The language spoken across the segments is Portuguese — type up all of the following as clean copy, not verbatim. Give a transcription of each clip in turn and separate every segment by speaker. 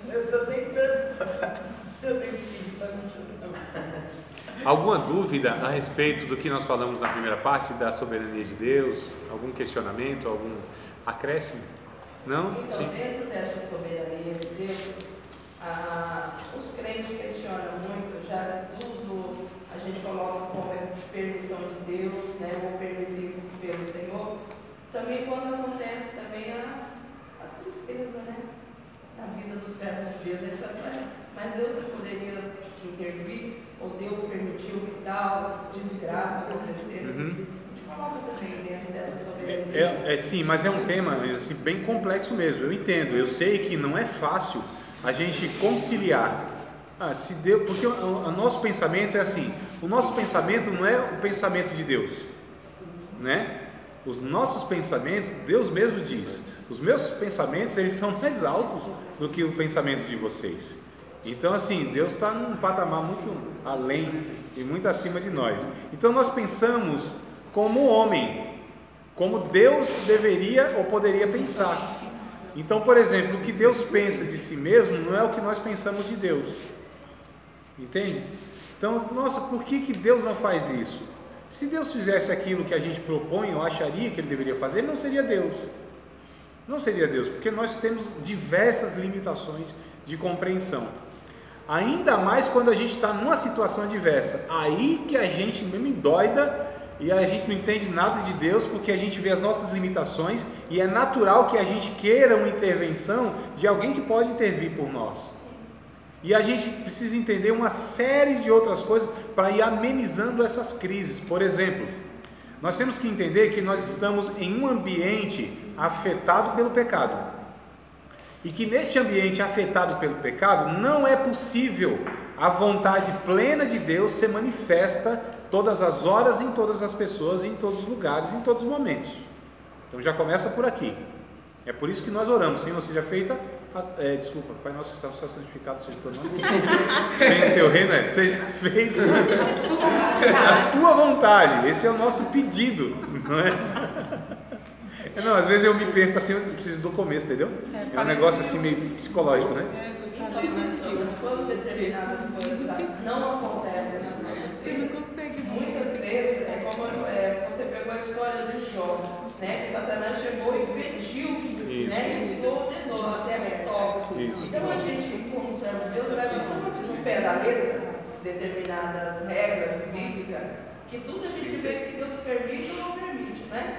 Speaker 1: Eu estou tentando. Eu tenho que pedir para não chorar.
Speaker 2: Alguma dúvida a respeito do que nós falamos na primeira parte da soberania de Deus? Algum questionamento, algum acréscimo? Não?
Speaker 1: Então,
Speaker 2: Sim.
Speaker 1: dentro dessa soberania de Deus, os crentes questionam muito, já que tudo a gente coloca como permissão de Deus, né, ou permitido pelo Senhor. Também quando acontece também as tristezas, né? Na vida dos servos de Deus, ele fala assim, mas Deus não poderia intervir, ou Deus permitiu que tal desgraça acontecesse. A gente coloca também dentro dessa soberania.
Speaker 2: Sim, mas é um tema assim, bem complexo mesmo, eu entendo, eu sei que não é fácil a gente conciliar. Se Deus, porque o nosso pensamento é assim, o nosso pensamento não é o pensamento de Deus, né? Os nossos pensamentos, Deus mesmo diz, os meus pensamentos, eles são mais altos do que o pensamento de vocês. Então assim, Deus está num patamar muito além e muito acima de nós. Então nós pensamos como homem, como Deus deveria ou poderia pensar. Então, por exemplo, o que Deus pensa de si mesmo não é o que nós pensamos de Deus. Entende? Então, nossa, por que Deus não faz isso? Se Deus fizesse aquilo que a gente propõe, eu acharia que Ele deveria fazer, Ele não seria Deus. Não seria Deus, porque nós temos diversas limitações de compreensão. Ainda mais quando a gente está numa situação adversa. Aí que a gente mesmo endoida e a gente não entende nada de Deus, porque a gente vê as nossas limitações e é natural que a gente queira uma intervenção de alguém que pode intervir por nós. E a gente precisa entender uma série de outras coisas para ir amenizando essas crises. Por exemplo, nós temos que entender que nós estamos em um ambiente afetado pelo pecado. E que neste ambiente afetado pelo pecado, não é possível a vontade plena de Deus ser manifesta todas as horas, em todas as pessoas, em todos os lugares, em todos os momentos. Então já começa por aqui. É por isso que nós oramos, Senhor, seja feita, desculpa, Pai nosso que está no céu, santificado seja o teu nome, venha o teu reino, seja feita a tua vontade. Esse é o nosso pedido, não é? Não, às vezes eu me perco assim, eu preciso do começo, entendeu? É um negócio assim meio psicológico, né?
Speaker 1: Mas quando determinadas coisas não acontecem nas nossas vidas, muitas vezes é como você pegou a história de Jó, né? Que Satanás chegou e pediu, né? E se ordenou, até retórico. Então a gente, como servo de Deus, vai no pé da letra determinadas regras bíblicas, que tudo a gente vê que Deus permite ou não permite, né?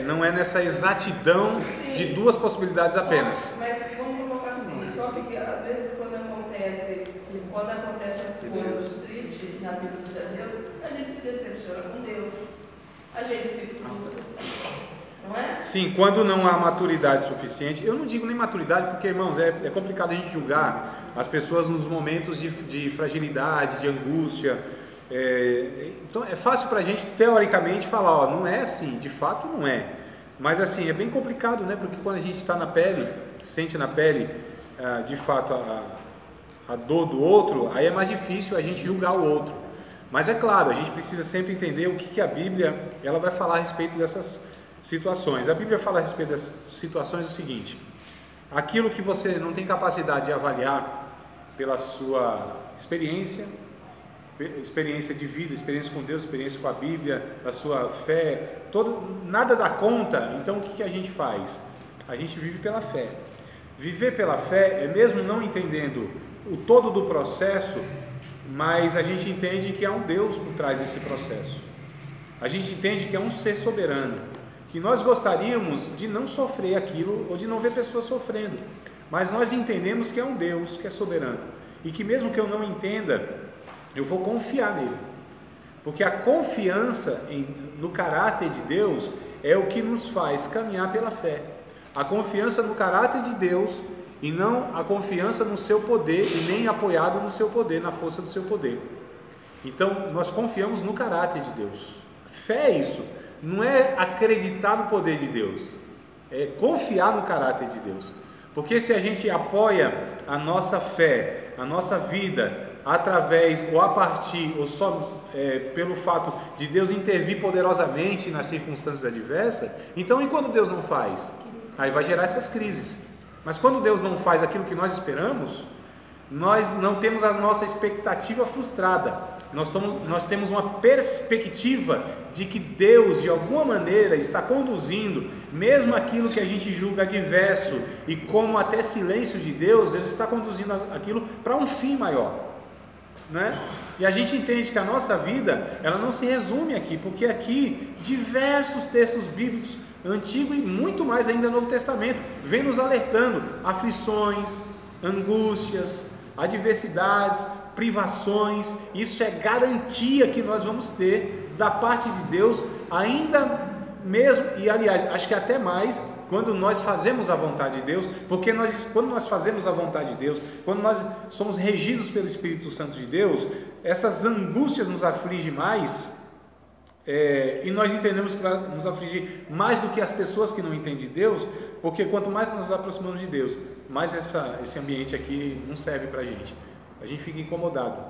Speaker 2: Não é nessa exatidão de duas possibilidades apenas.
Speaker 1: Mas vamos colocar assim, só que às vezes quando acontecem as coisas tristes na vida dos Deus, a gente se decepciona com Deus, a gente se frustra, não é?
Speaker 2: Sim, quando não há maturidade suficiente. Eu não digo nem maturidade, porque, irmãos, é complicado a gente julgar as pessoas nos momentos de fragilidade, de angústia. Então é fácil para a gente teoricamente falar, não é assim, de fato não é, mas assim, é bem complicado, né? Porque quando a gente está na pele, sente na pele de fato a dor do outro, aí é mais difícil a gente julgar o outro. Mas é claro, a gente precisa sempre entender o que a Bíblia ela vai falar a respeito dessas situações. A Bíblia fala a respeito das situações o seguinte: aquilo que você não tem capacidade de avaliar pela sua experiência de vida, experiência com Deus, experiência com a Bíblia, da sua fé, nada dá conta. Então o que a gente faz? A gente vive pela fé. Viver pela fé é mesmo não entendendo o todo do processo, mas a gente entende que há um Deus por trás desse processo. A gente entende que é um ser soberano, que nós gostaríamos de não sofrer aquilo ou de não ver pessoas sofrendo, mas nós entendemos que é um Deus que é soberano e que mesmo que eu não entenda, eu vou confiar nele, porque a confiança no caráter de Deus é o que nos faz caminhar pela fé. A confiança no caráter de Deus e não a confiança no seu poder e nem apoiado no seu poder, na força do seu poder. Então nós confiamos no caráter de Deus. Fé é isso, não é acreditar no poder de Deus, é confiar no caráter de Deus. Porque se a gente apoia a nossa fé, a nossa vida, através ou a partir ou só pelo fato de Deus intervir poderosamente nas circunstâncias adversas, então e quando Deus não faz? Aí vai gerar essas crises. Mas quando Deus não faz aquilo que nós esperamos, nós não temos a nossa expectativa frustrada. Nós temos uma perspectiva de que Deus, de alguma maneira, está conduzindo, mesmo aquilo que a gente julga adverso, e como até silêncio de Deus, Deus está conduzindo aquilo para um fim maior, né? E a gente entende que a nossa vida, ela não se resume aqui, porque aqui diversos textos bíblicos, Antigo e muito mais ainda Novo Testamento, vem nos alertando: aflições, angústias, adversidades, privações. Isso é garantia que nós vamos ter da parte de Deus, ainda mesmo, e aliás, acho que até mais, quando nós fazemos a vontade de Deus, porque quando nós fazemos a vontade de Deus, quando nós somos regidos pelo Espírito Santo de Deus, essas angústias nos afligem mais, e nós entendemos que vai nos afligir mais do que as pessoas que não entendem de Deus, porque quanto mais nós nos aproximamos de Deus, mais esse ambiente aqui não serve para a gente fica incomodado.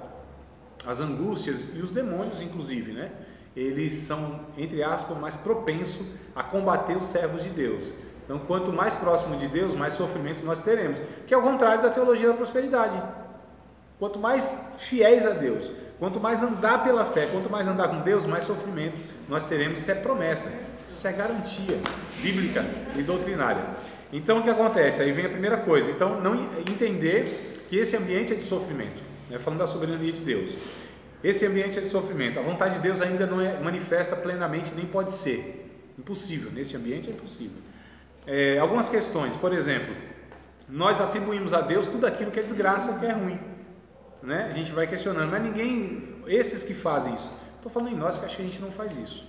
Speaker 2: As angústias e os demônios, inclusive, né? Eles são, entre aspas, mais propensos a combater os servos de Deus. Então, quanto mais próximo de Deus, mais sofrimento nós teremos, que é o contrário da teologia da prosperidade. Quanto mais fiéis a Deus, quanto mais andar pela fé, quanto mais andar com Deus, mais sofrimento nós teremos. Isso é promessa, isso é garantia bíblica e doutrinária. Então, o que acontece? Aí vem a primeira coisa. Então, não entender que esse ambiente é de sofrimento, né? Falando da soberania de Deus. Esse ambiente é de sofrimento. A vontade de Deus ainda não é manifesta plenamente, nem pode ser. Impossível. Nesse ambiente é impossível. Algumas questões. Por exemplo, nós atribuímos a Deus tudo aquilo que é desgraça, que é ruim, né? A gente vai questionando, mas ninguém, esses que fazem isso, estou falando em nós, que acho que a gente não faz isso.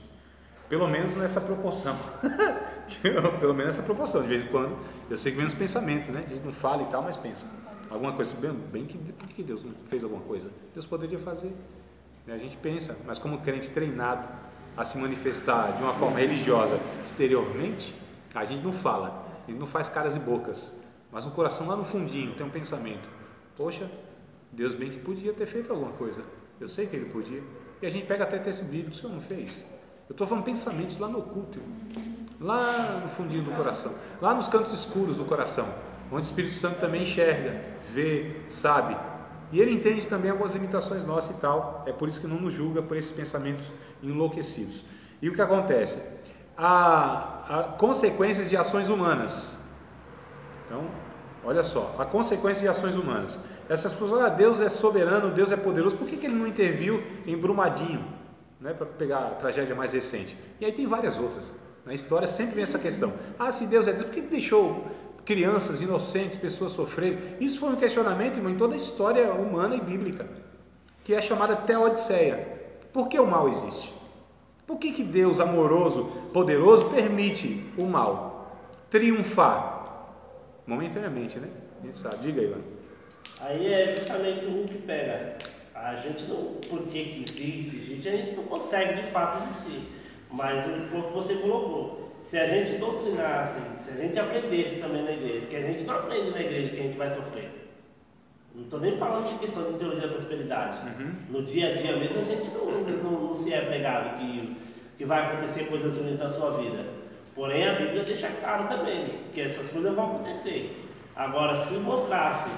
Speaker 2: Pelo menos nessa proporção. Pelo menos nessa proporção. De vez em quando, eu sei que vem nos pensamentos, né? A gente não fala e tal, mas pensa. Alguma coisa, bem que por que Deus não fez alguma coisa? Deus poderia fazer. A gente pensa, mas como crente treinado a se manifestar de uma forma religiosa exteriormente, a gente não fala, a gente não faz caras e bocas, mas no coração, lá no fundinho, tem um pensamento: poxa, Deus bem que podia ter feito alguma coisa, eu sei que Ele podia. E a gente pega até texto bíblico: o Senhor não fez? Eu estou falando pensamentos lá no oculto, lá no fundinho do coração, lá nos cantos escuros do coração, onde o Espírito Santo também enxerga, vê, sabe. E Ele entende também algumas limitações nossas e tal. É por isso que não nos julga por esses pensamentos enlouquecidos. E o que acontece? Há consequências de ações humanas. Então, olha só, há consequências de ações humanas. Essas pessoas: Deus é soberano, Deus é poderoso, por que Ele não interviu em Brumadinho, né, para pegar a tragédia mais recente? E aí tem várias outras. Na história sempre vem essa questão: se Deus é Deus, por que Ele deixou crianças inocentes, pessoas sofrerem? Isso foi um questionamento, irmão, em toda a história humana e bíblica, que é chamada Teodiceia. Por que o mal existe? Por que Deus, amoroso, poderoso, permite o mal triunfar momentaneamente, né? A gente sabe. Diga aí, Ivan.
Speaker 3: Aí é justamente o que pega. A gente não, por que existe, a gente não consegue de fato existir. Mas foi o que você colocou. Se a gente doutrinasse, se a gente aprendesse também na igreja, porque a gente não aprende na igreja que a gente vai sofrer. Não estou nem falando de questão de teologia da prosperidade. No dia a dia mesmo, a gente não se é pregado que vai acontecer coisas ruins na sua vida. Porém, a Bíblia deixa claro também que essas coisas vão acontecer. Agora, se mostrasse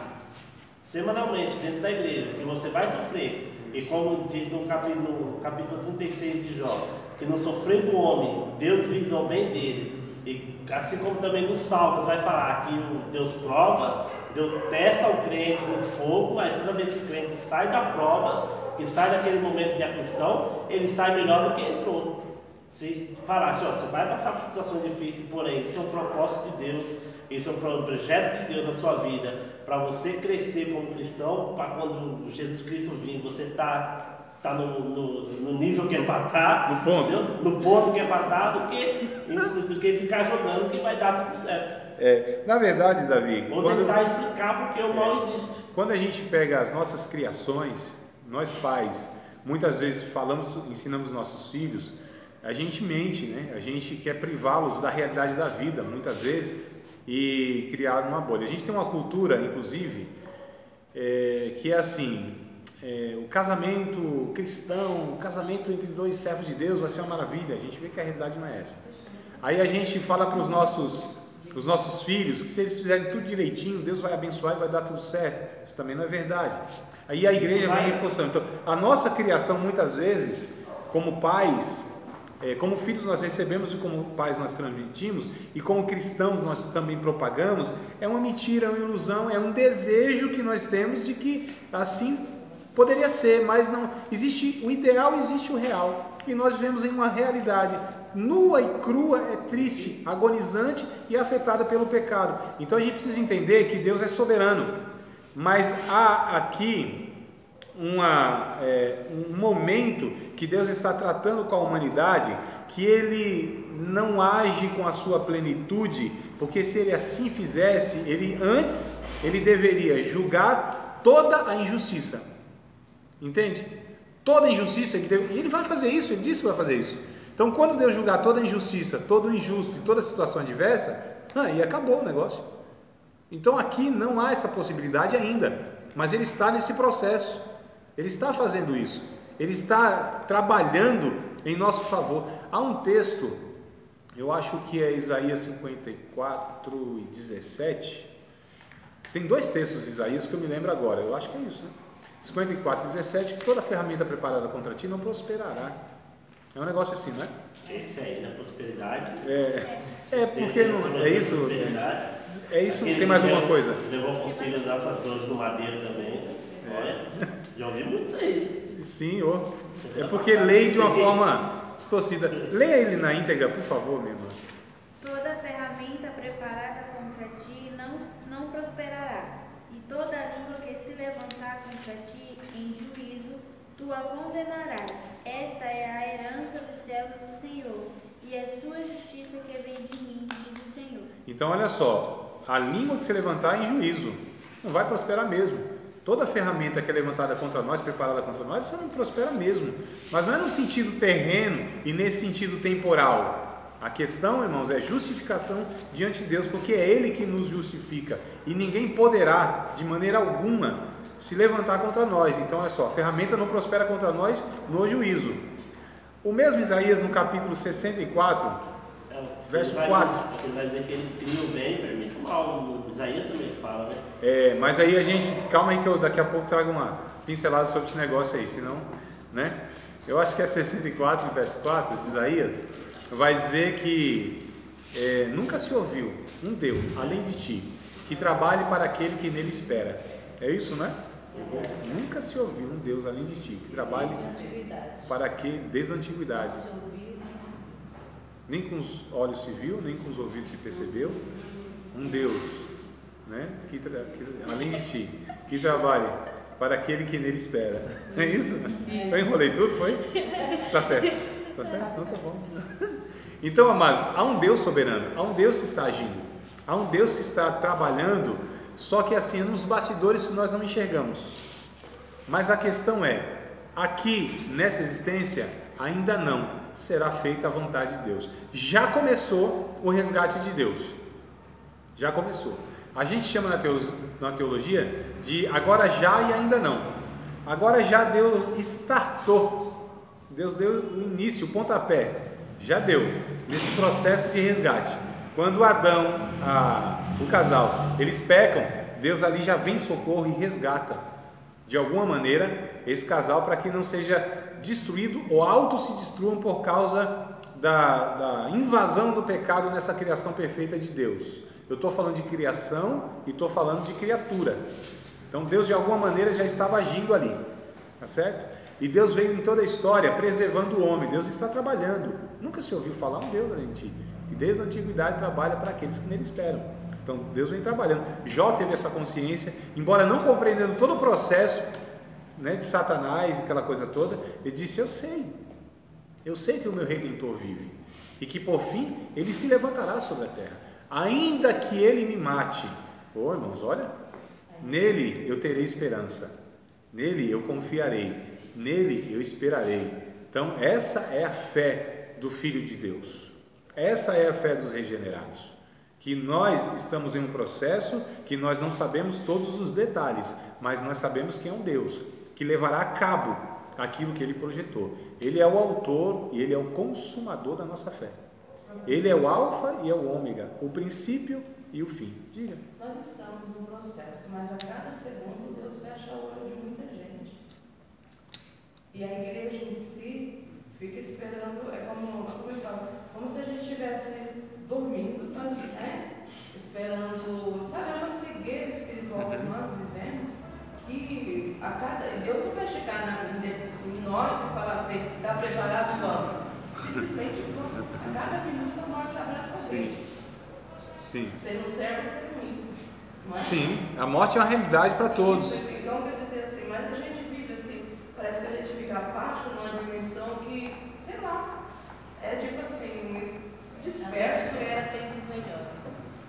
Speaker 3: semanalmente dentro da igreja que você vai sofrer, e como diz no capítulo 36 de Jó, que no sofrer do homem, Deus visa o bem dele. E assim como também nos Salmos vai falar que Deus prova, Deus testa o crente no fogo, mas toda vez que o crente sai da prova, que sai daquele momento de aflição, ele sai melhor do que entrou. Se falasse: você vai passar por situações difíceis, porém, isso é um propósito de Deus, isso é um projeto de Deus na sua vida, para você crescer como cristão, para quando Jesus Cristo vir, você está no nível que é para estar, no ponto que é para estar, do que ficar jogando, que vai dar tudo certo.
Speaker 2: Na verdade, Davi,
Speaker 3: ou tentar explicar porque o mal existe.
Speaker 2: Quando a gente pega as nossas criações, nós pais, muitas vezes ensinamos nossos filhos, a gente mente, né? A gente quer privá-los da realidade da vida, muitas vezes, e criar uma bolha. A gente tem uma cultura, inclusive, que é assim: o casamento cristão, o casamento entre dois servos de Deus vai ser uma maravilha. A gente vê que a realidade não é essa. Aí a gente fala para os nossos os nossos filhos, que se eles fizerem tudo direitinho, Deus vai abençoar e vai dar tudo certo. Isso também não é verdade. Aí a igreja vem reforçando. Então, a nossa criação, muitas vezes, como pais, como filhos nós recebemos e como pais nós transmitimos, e como cristãos nós também propagamos, é uma mentira, é uma ilusão, é um desejo que nós temos de que assim poderia ser, mas não existe. O ideal, existe o real, e nós vivemos em uma realidade nua e crua, é triste, agonizante e afetada pelo pecado. Então a gente precisa entender que Deus é soberano, mas há aqui um momento que Deus está tratando com a humanidade, que Ele não age com a sua plenitude, porque se Ele assim fizesse, Ele deveria julgar toda a injustiça, entende? Toda a injustiça, Ele vai fazer isso, Ele disse que vai fazer isso. Então quando Deus julgar toda a injustiça, todo o injusto e toda a situação adversa, aí acabou o negócio. Então aqui não há essa possibilidade ainda, mas Ele está nesse processo, Ele está fazendo isso, Ele está trabalhando em nosso favor. Há um texto, eu acho que é Isaías 54 e 17, tem dois textos de Isaías que eu me lembro agora, eu acho que é isso, né? 54 e 17, que toda ferramenta preparada contra ti não prosperará. É um negócio assim, né?
Speaker 3: Esse aí da prosperidade.
Speaker 2: Porque não é isso. É isso. Tem mais alguma coisa?
Speaker 3: Levou consigo das flores do madeiro também. Olha, já ouvi muito isso aí.
Speaker 2: Sim, é porque leio de uma forma distorcida. Leia ele na íntegra, por favor, minha irmã.
Speaker 4: Toda ferramenta preparada contra ti não prosperará, e toda língua que se levantar contra ti em juízo, tu a condenarás. Esta é a herança dos servos do Senhor, e é sua justiça que vem de mim, diz o Senhor.
Speaker 2: Então, olha só, a língua que se levantar em juízo não vai prosperar mesmo. Toda ferramenta que é levantada contra nós, preparada contra nós, isso não prospera mesmo. Mas não é no sentido terreno e nesse sentido temporal. A questão, irmãos, é justificação diante de Deus, porque é Ele que nos justifica, e ninguém poderá, de maneira alguma, se levantar contra nós. Então, olha só, a ferramenta não prospera contra nós no juízo. O mesmo Isaías, no capítulo 64, verso 4.
Speaker 3: Ele vai dizer que ele cria o bem e permite o mal. Isaías também fala, né?
Speaker 2: Mas aí a gente, calma aí que eu daqui a pouco trago uma pincelada sobre esse negócio aí, senão, né? Eu acho que é 64, verso 4 de Isaías, vai dizer que nunca se ouviu um Deus, além de ti, que trabalhe para aquele que nele espera. É isso, né? Nunca se ouviu um Deus além de ti, que trabalhe para aquele, desde a antiguidade. Nem com os olhos se viu, nem com os ouvidos se percebeu um Deus, né? que além de ti, que trabalhe para aquele que nele espera. É isso? Eu enrolei tudo, foi? Tá certo? Tá certo? Então tá bom. Então, amados, há um Deus soberano, há um Deus que está agindo, há um Deus que está trabalhando, só que assim, nos bastidores que nós não enxergamos. Mas a questão é, aqui nessa existência, ainda não será feita a vontade de Deus. Já começou o resgate de Deus. Já começou. A gente chama na teologia de agora já e ainda não. Agora já Deus startou. Deus deu o início, o pontapé. Já deu nesse processo de resgate. Quando Adão, o casal, eles pecam, Deus ali já vem em socorro e resgata de alguma maneira esse casal para que não seja destruído ou auto se destruam por causa da invasão do pecado nessa criação perfeita de Deus. Eu estou falando de criação e estou falando de criatura. Então Deus de alguma maneira já estava agindo ali, tá certo? E Deus veio em toda a história preservando o homem. Deus está trabalhando. Nunca se ouviu falar um Deus além de ti. E desde a antiguidade trabalha para aqueles que nele esperam. Então Deus vem trabalhando. Jó teve essa consciência, embora não compreendendo todo o processo, né, de Satanás e aquela coisa toda, ele disse: eu sei que o meu Redentor vive e que por fim ele se levantará sobre a terra, ainda que ele me mate. Irmãos, olha, nele eu terei esperança, nele eu confiarei, nele eu esperarei. Então essa é a fé do Filho de Deus, essa é a fé dos regenerados, que nós estamos em um processo que nós não sabemos todos os detalhes, mas nós sabemos que é um Deus que levará a cabo aquilo que Ele projetou. Ele é o autor e Ele é o consumador da nossa fé. Ele é o alfa e é o ômega, o princípio e o fim. Diga.
Speaker 1: Nós estamos no processo, mas a cada segundo Deus fecha o olho de muita gente. E a igreja em si fica esperando, é como eu falo, como se a gente estivesse dormindo, esperando, sabe, é uma cegueira espiritual que nós vivemos, que Deus não vai chegar em nós e falar assim, está preparado, vamos. Simplesmente vamos. A cada minuto a morte abraça a gente.
Speaker 2: Sim.
Speaker 1: Sendo servo, sendo ímpio. Mas,
Speaker 2: sim, a morte é uma realidade para todos.
Speaker 1: Então, quer dizer assim, mas a gente vive assim, parece que a gente fica apático numa dimensão que, sei lá, é tipo assim, disperso.
Speaker 5: Espera tempos melhores.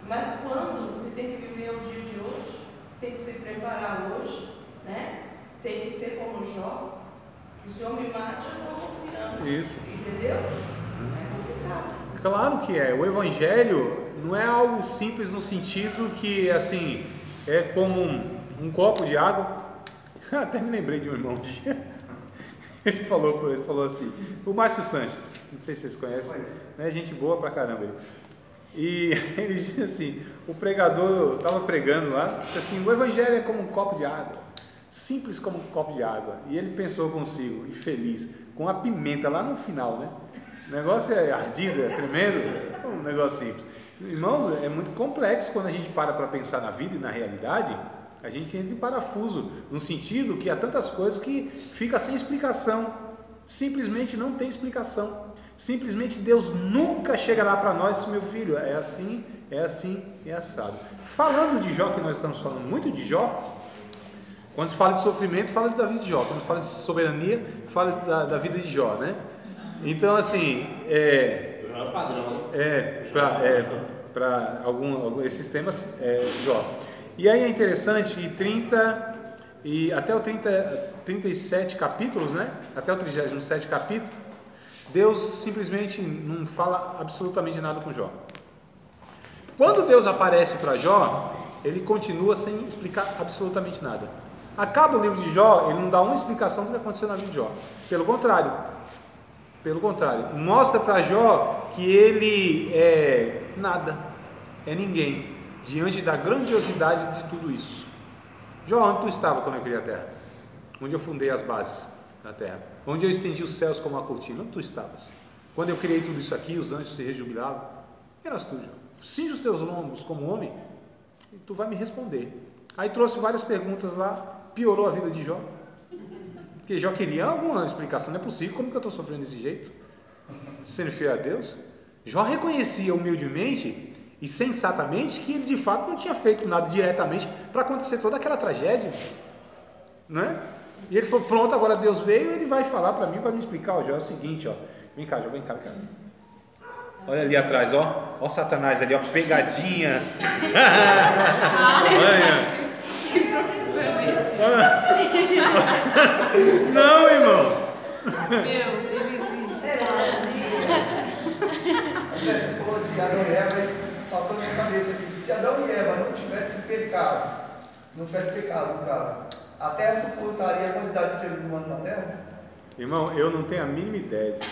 Speaker 1: Mas quando se tem que viver o dia de hoje, tem que se preparar hoje, né? Tem que ser como Jó, que se eu me mate, eu estou confiando.
Speaker 2: Isso.
Speaker 1: Entendeu? É complicado.
Speaker 2: Claro que é. O evangelho não é algo simples no sentido que, assim, é como um copo de água. Até me lembrei de um irmão um dia. Ele falou assim, o Márcio Sanches, não sei se vocês conhecem, né? Gente boa pra caramba ele. E ele disse assim, o pregador estava pregando lá, disse assim, o evangelho é como um copo de água, simples como um copo de água. E ele pensou consigo, infeliz, com a pimenta lá no final, né? O negócio é ardido, é tremendo, um negócio simples. Irmãos, é muito complexo quando a gente para pensar na vida e na realidade, a gente entra em parafuso, no sentido que há tantas coisas que fica sem explicação, simplesmente não tem explicação. Simplesmente Deus nunca chegará para nós e diz, meu filho, é assim, é assado. Falando de Jó, que nós estamos falando muito de Jó, quando se fala de sofrimento, fala da vida de Jó. Quando fala de soberania, fala da vida de Jó, né? Então, assim,
Speaker 3: padrão.
Speaker 2: Para esses temas, Jó. E aí é interessante que 30 e até o 37 capítulos, né? Até o 37 capítulo, Deus simplesmente não fala absolutamente nada com Jó. Quando Deus aparece para Jó, ele continua sem explicar absolutamente nada. Acaba o livro de Jó, ele não dá uma explicação do que aconteceu na vida de Jó. Pelo contrário, mostra para Jó que ele é nada, é ninguém, diante da grandiosidade de tudo isso. Jó, onde tu estava quando eu criei a terra? Onde eu fundei as bases da terra? Onde eu estendi os céus como uma cortina? Onde tu estavas? Quando eu criei tudo isso aqui, os anjos se rejubilavam. Eras tu, Jó. Cinge os teus lombos como homem e tu vai me responder. Aí trouxe várias perguntas lá, piorou a vida de Jó. Porque Jó queria alguma explicação, não é possível, como que eu estou sofrendo desse jeito? Sendo fiel a Deus. Jó reconhecia humildemente e sensatamente que ele de fato não tinha feito nada diretamente para acontecer toda aquela tragédia, não é? E ele falou, pronto, agora Deus veio, ele vai falar para mim, vai me explicar, ó, Jó, é o seguinte, ó, vem cá, Jó, vem cá. Olha ali atrás, ó, ó Satanás ali, ó, pegadinha. Olha. Não, irmãos.
Speaker 6: André, você falou de Adão e Eva e passou na minha cabeça aqui. Se Adão e Eva não tivessem pecado, no caso, a Terra suportaria a quantidade de seres humanos na Terra?
Speaker 2: Irmão, eu não tenho a mínima ideia disso.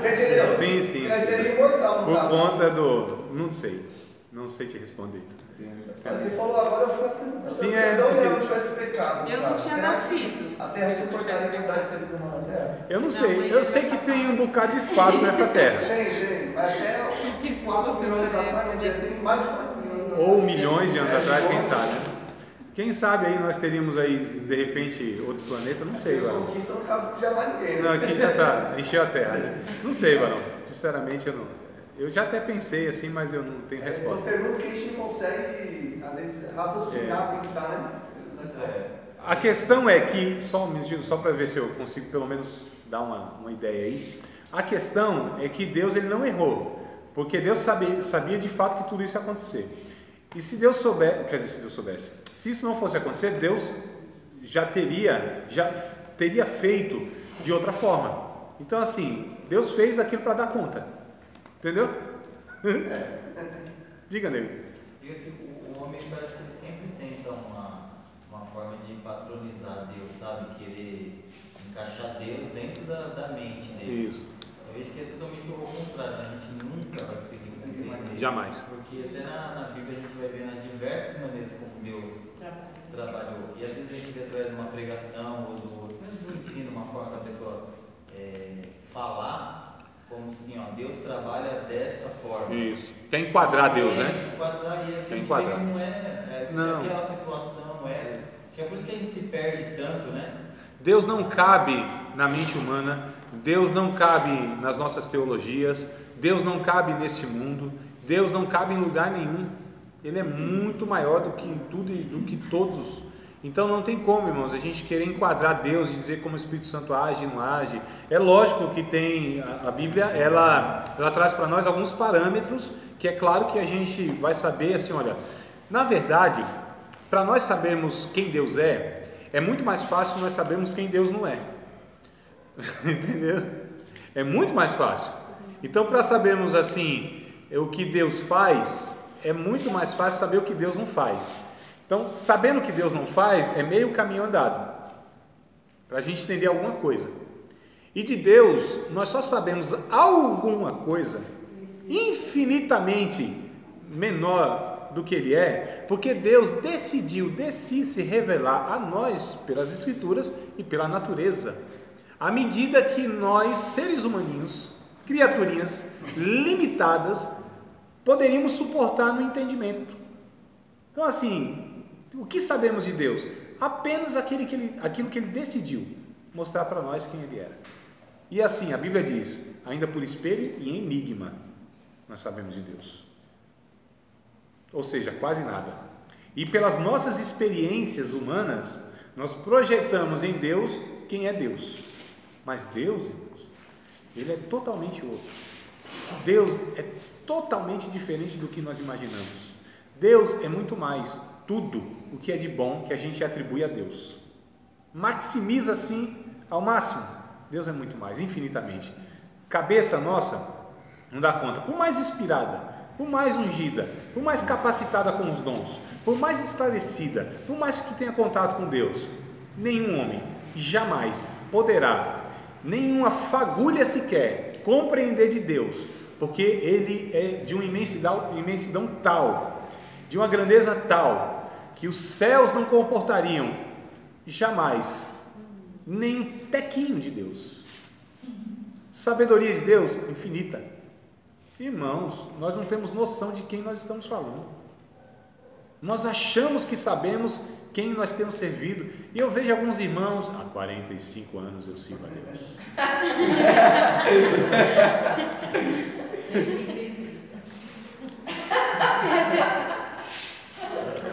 Speaker 6: Você entendeu?
Speaker 2: Sim.
Speaker 6: Mas seria imortal,
Speaker 2: por conta do... Não sei te responder isso.
Speaker 6: Mas você falou agora, eu fui assim.
Speaker 2: Sim,
Speaker 6: se Adão e Eva não
Speaker 2: porque...
Speaker 6: tivessem pecado,
Speaker 5: Eu não tinha nascido.
Speaker 6: A Terra suportaria a quantidade de seres humanos na Terra?
Speaker 2: Eu não sei. Eu sei que tem um bocado de espaço nessa Terra.
Speaker 6: Tem. Mas até 4 milhões atrás, vamos dizer assim, mais de 4 milhões atrás.
Speaker 2: Ou milhões de anos atrás, quem sabe. Quem sabe aí nós teríamos aí, de repente, outros planetas, não sei, Varão.
Speaker 6: Conquista não cabe já mais ninguém.
Speaker 2: Não, aqui já está, encheu a Terra, né? Não sei, Varão. Sinceramente, eu não. Eu já até pensei assim, mas eu não tenho resposta.
Speaker 6: São perguntas que a gente não consegue, às vezes, raciocinar, pensar, né?
Speaker 2: A questão é que, só um minutinho, só para ver se eu consigo pelo menos dar uma ideia aí. A questão é que Deus ele não errou, porque Deus sabia de fato que tudo isso ia acontecer. E se Deus soubesse, se isso não fosse acontecer, Deus já teria feito de outra forma. Então assim, Deus fez aquilo para dar conta, entendeu? Diga, nego.
Speaker 7: E assim, o homem parece que ele sempre tenta uma forma de patronizar Deus, sabe? Querer encaixar Deus dentro da mente dele.
Speaker 2: Isso.
Speaker 7: Eu vejo que é totalmente o contrário, a gente nunca vai conseguir compreender.
Speaker 2: Jamais.
Speaker 7: Porque até na Bíblia a gente vai ver nas diversas maneiras como Deus trabalhou. E às vezes a gente vê através de uma pregação ou do ensino, uma forma da pessoa falar, como assim, ó, Deus trabalha desta forma.
Speaker 2: Isso. Quer enquadrar Deus, né?
Speaker 7: Enquadrar, e assim,
Speaker 2: enquadrar.
Speaker 7: não é
Speaker 2: Não.
Speaker 7: aquela situação, é por isso que a gente se perde tanto, né?
Speaker 2: Deus não cabe na mente humana, Deus não cabe nas nossas teologias, Deus não cabe neste mundo, Deus não cabe em lugar nenhum. Ele é muito maior do que tudo e do que todos. Então não tem como, irmãos, a gente querer enquadrar Deus e dizer como o Espírito Santo age e não age. É lógico que tem, a Bíblia, ela traz para nós alguns parâmetros, que é claro que a gente vai saber assim, olha, na verdade, para nós sabermos quem Deus é muito mais fácil nós sabermos quem Deus não é. Entendeu? É muito mais fácil. Então, para sabermos assim o que Deus faz, é muito mais fácil saber o que Deus não faz. Então, sabendo o que Deus não faz, é meio caminho andado, para a gente entender alguma coisa. E de Deus, nós só sabemos alguma coisa infinitamente menor do que Ele é, porque Deus decidiu se revelar a nós pelas Escrituras e pela natureza, à medida que nós, seres humaninhos, criaturinhas limitadas, poderíamos suportar no entendimento. Então, assim, o que sabemos de Deus? Apenas aquilo que Ele decidiu mostrar para nós quem Ele era. E assim, a Bíblia diz, ainda por espelho e enigma, nós sabemos de Deus. Ou seja, quase nada. E pelas nossas experiências humanas, nós projetamos em Deus quem é Deus. Mas Deus, irmãos, Ele é totalmente outro. Deus é totalmente diferente do que nós imaginamos. Deus é muito mais, tudo o que é de bom que a gente atribui a Deus. Maximiza assim ao máximo. Deus é muito mais, infinitamente. Cabeça nossa não dá conta. Por mais inspirada, por mais ungida, por mais capacitada com os dons, por mais esclarecida, por mais que tenha contato com Deus, nenhum homem jamais poderá, nenhuma fagulha sequer, compreender de Deus, porque Ele é de uma imensidão tal, de uma grandeza tal, que os céus não comportariam jamais nem um tequinho de Deus. Sabedoria de Deus infinita. Irmãos, nós não temos noção de quem nós estamos falando. Nós achamos que sabemos quem nós temos servido. E eu vejo alguns irmãos, há 45 anos eu sirvo a Deus.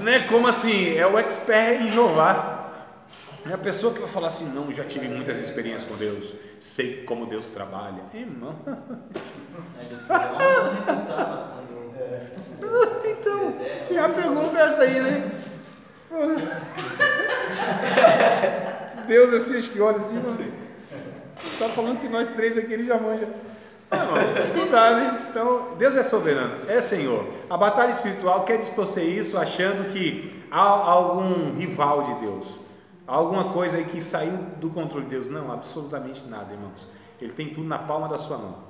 Speaker 2: Né? Como assim? É o expert em Jeová. É a pessoa que vai falar assim, não, já tive muitas experiências com Deus, sei como Deus trabalha. Irmão. Então, e a pergunta é essa aí, né? Deus assim, acho que olha assim, mano. Tá falando que nós três aqui, ele já manja. Não dá, né? Então, Deus é soberano, é Senhor. A batalha espiritual quer distorcer isso, achando que há algum rival de Deus, alguma coisa aí que saiu do controle de Deus. Não, absolutamente nada, irmãos. Ele tem tudo na palma da sua mão.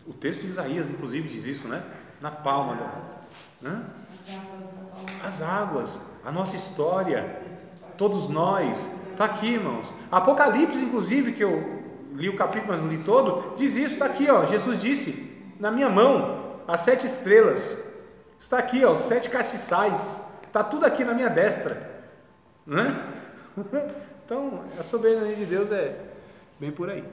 Speaker 2: O texto de Isaías, inclusive, diz isso, né? Na palma da mão. As águas, a nossa história, todos nós, está aqui, irmãos. Apocalipse, inclusive, que eu li o capítulo, mas não li todo, diz isso, está aqui, ó. Jesus disse, na minha mão, as 7 estrelas, está aqui, ó, os 7 castiçais, está tudo aqui na minha destra, né? Então, a soberania de Deus é bem por aí.